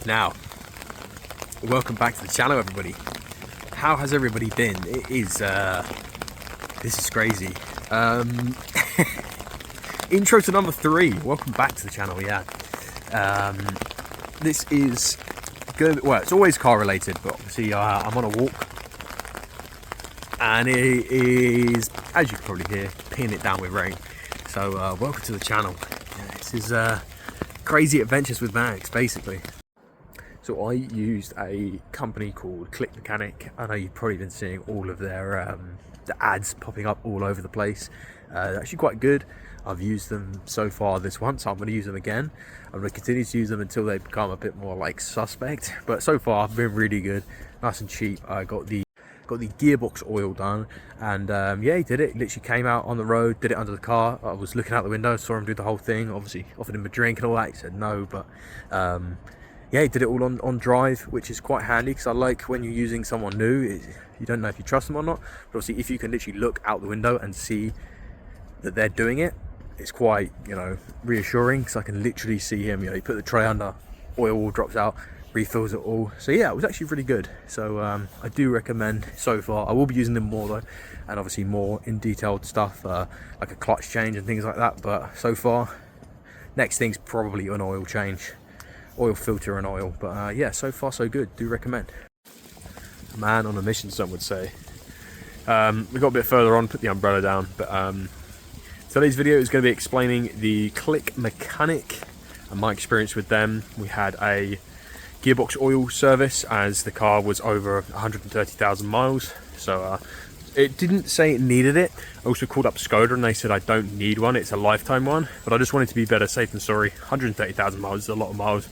Now, welcome back to the channel, everybody. How has everybody been? It is, this is crazy. Intro to number 3. Welcome back to the channel, yeah. This is good. Well, it's always car related, but obviously I'm on a walk. And it is, as you can probably hear, pinning it down with rain. So, welcome to the channel. Yeah, this is crazy adventures with Max, basically. So I used a company called ClickMechanic. I know you've probably been seeing all of their the ads popping up all over the place. They're actually quite good. I've used them so far this once. I'm going to use them again. I'm going to continue to use them until they become a bit more like suspect. But so far, I've been really good, nice and cheap. I got the Gearbox oil done, and yeah, he did it. He literally came out on the road, did it under the car. I was looking out the window, saw him do the whole thing. Obviously offered him a drink and all that. He said no, but yeah, he did it all on drive, which is quite handy because I like when you're using someone new, you don't know if you trust them or not. But obviously, if you can literally look out the window and see that they're doing it, it's quite, you know, reassuring because I can literally see him. You know, he put the tray under, oil all drops out, refills it all. So yeah, it was actually really good. So I do recommend so far. I will be using them more though, and obviously more in detailed stuff like a clutch change and things like that. But so far, next thing's probably an oil change. Oil filter and oil, but yeah, so far so good. Do recommend. A man on a mission, some would say. We got a bit further on, put the umbrella down, but today's video is going to be explaining the ClickMechanic and my experience with them. We had a Gearbox oil service as the car was over 130,000 miles, so it didn't say it needed it. I also called up Skoda and they said I don't need one, it's a lifetime one, but I just wanted to be better safe than sorry. 130,000 miles is a lot of miles.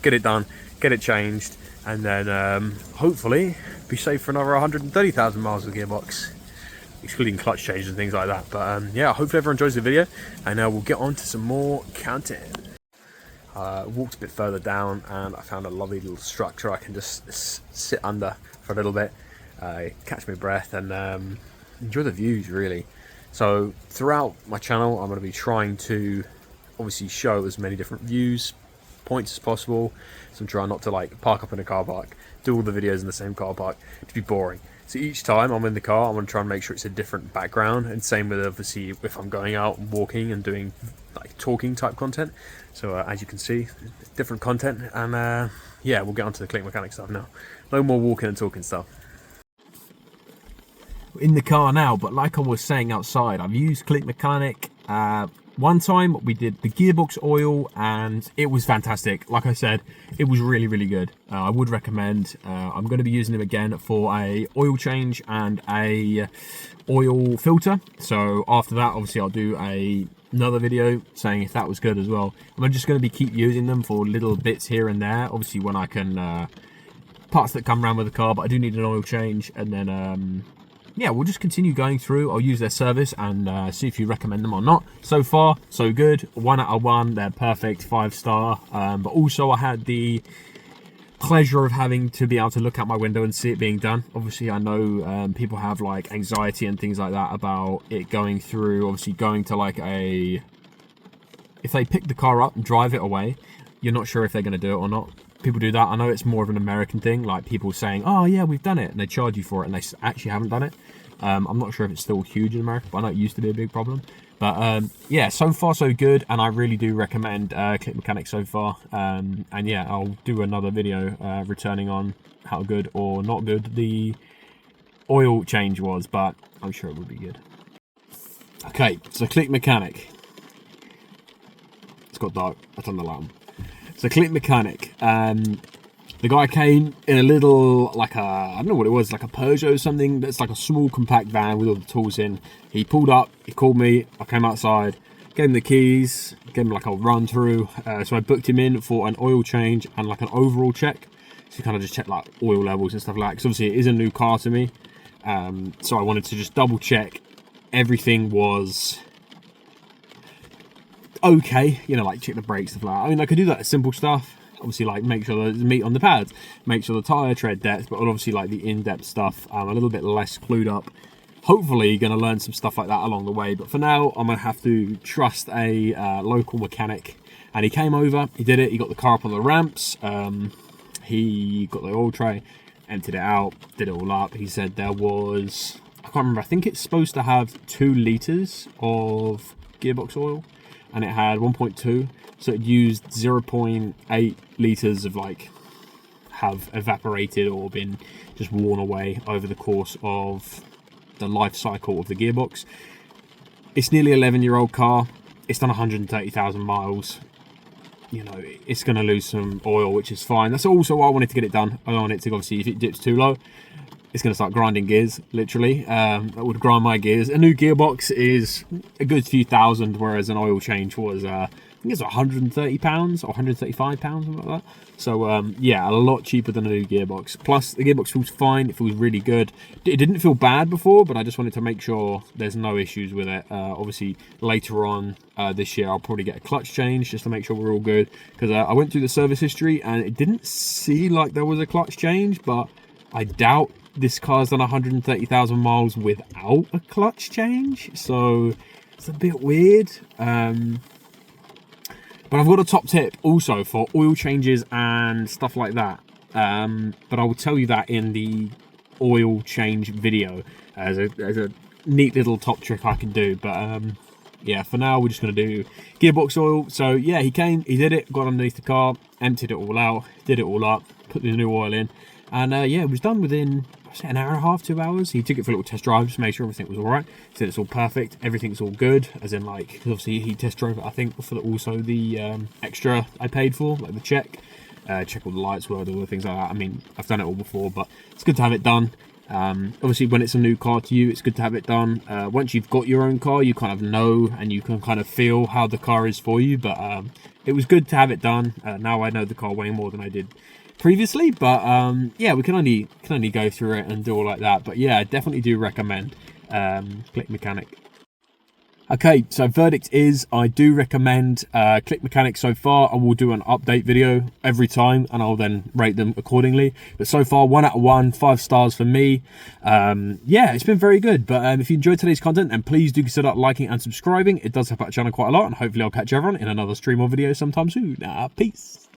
Get it done, get it changed, and then hopefully be safe for another 130,000 miles with Gearbox, excluding clutch changes and things like that. But yeah, hopefully everyone enjoys the video, and we'll get on to some more content. Walked a bit further down and I found a lovely little structure I can just sit under for a little bit, catch my breath, and enjoy the views really. So throughout my channel I'm going to be trying to obviously show as many different views, points as possible. So I'm trying not to like park up in a car park, do all the videos in the same car park, to be boring. So each time I'm in the car, I'm going to try and make sure it's a different background, and same with obviously if I'm going out and walking and doing like talking type content. So as you can see, different content, and yeah, we'll get onto the ClickMechanic stuff now. No more walking and talking stuff. We're in the car now, but like I was saying outside, I've used ClickMechanic. One time we did the Gearbox oil and it was fantastic. Like I said, it was really, really good. I would recommend. I'm going to be using them again for a oil change and a oil filter. So after that, obviously I'll do another video saying if that was good as well. I'm just going to be keep using them for little bits here and there. Obviously when I can, parts that come around with the car, but I do need an oil change. And then, yeah, we'll just continue going through. I'll use their service and see if you recommend them or not. So far, so good. 1 out of 1. They're perfect, 5-star. But also I had the pleasure of having to be able to look out my window and see it being done. Obviously, I know people have like anxiety and things like that about it going through. Obviously, going to like if they pick the car up and drive it away, you're not sure if they're going to do it or not. People do that. I know it's more of an American thing, like people saying, oh yeah, we've done it, and they charge you for it and they actually haven't done it. I'm not sure if it's still huge in America, but I know it used to be a big problem. But yeah, so far so good, and I really do recommend ClickMechanic so far. And yeah, I'll do another video returning on how good or not good the oil change was, but I'm sure it would be good. Okay, so ClickMechanic. It's got dark. I turned the light on. So ClickMechanic, the guy came in a little, like I don't know what it was, like a Peugeot or something. That's like a small compact van with all the tools in. He pulled up, he called me, I came outside, gave him the keys, gave him like a run through. So I booked him in for an oil change and like an overall check. So kind of just check like oil levels and stuff like that. Because obviously it is a new car to me. So I wanted to just double check everything was okay, you know, like check the brakes, stuff like that. I mean, I could do that simple stuff, obviously, like make sure there's meat on the pads, make sure the tire tread depth, but obviously like the in-depth stuff, I'm a little bit less clued up. Hopefully gonna learn some stuff like that along the way, but for now I'm gonna have to trust a local mechanic. And he came over, he did it, he got the car up on the ramps. He got the oil tray, emptied it out, did it all up. He said there was, I can't remember, I think it's supposed to have 2 litres of gearbox oil, and it had 1.2, so it used 0.8 litres of like have evaporated or been just worn away over the course of the life cycle of the gearbox. It's nearly 11-year-old car. It's done 130,000 miles. You know, it's going to lose some oil, which is fine. That's also why I wanted to get it done. I don't want it to, obviously, if it dips too low, it's going to start grinding gears, literally. That would grind my gears. A new gearbox is a good few thousand, whereas an oil change was, I think it's £130 or £135, something like that. So, yeah, a lot cheaper than a new gearbox. Plus, the gearbox feels fine. It feels really good. It didn't feel bad before, but I just wanted to make sure there's no issues with it. Obviously, later on this year, I'll probably get a clutch change just to make sure we're all good. Because I went through the service history, and it didn't seem like there was a clutch change, but I doubt this car's done 130,000 miles without a clutch change, so it's a bit weird. But I've got a top tip also for oil changes and stuff like that. But I will tell you that in the oil change video as a neat little top trick I can do. But yeah, for now we're just going to do gearbox oil. So yeah, he came, he did it, got underneath the car, emptied it all out, did it all up, put the new oil in, and yeah, it was done within an hour and a half, 2 hours. He took it for a little test drive just to make sure everything was all right. Said it's all perfect, everything's all good, as in like, obviously he test drove it, I think, for also the extra I paid for, like the check all the lights were, all the things like that. I mean, I've done it all before, but it's good to have it done. Obviously when it's a new car to you, it's good to have it done. Once you've got your own car, you kind of know and you can kind of feel how the car is for you, but it was good to have it done. Now I know the car way more than I did previously, but yeah, we can only go through it and do all like that. But yeah, I definitely do recommend ClickMechanic. Okay, so verdict is I do recommend ClickMechanic so far. I will do an update video every time and I'll then rate them accordingly. But so far, 1 out of 1, 5 stars for me. Yeah, it's been very good. But if you enjoyed today's content, then please do consider liking and subscribing. It does help out the channel quite a lot, and hopefully I'll catch everyone in another stream or video sometime soon. Peace.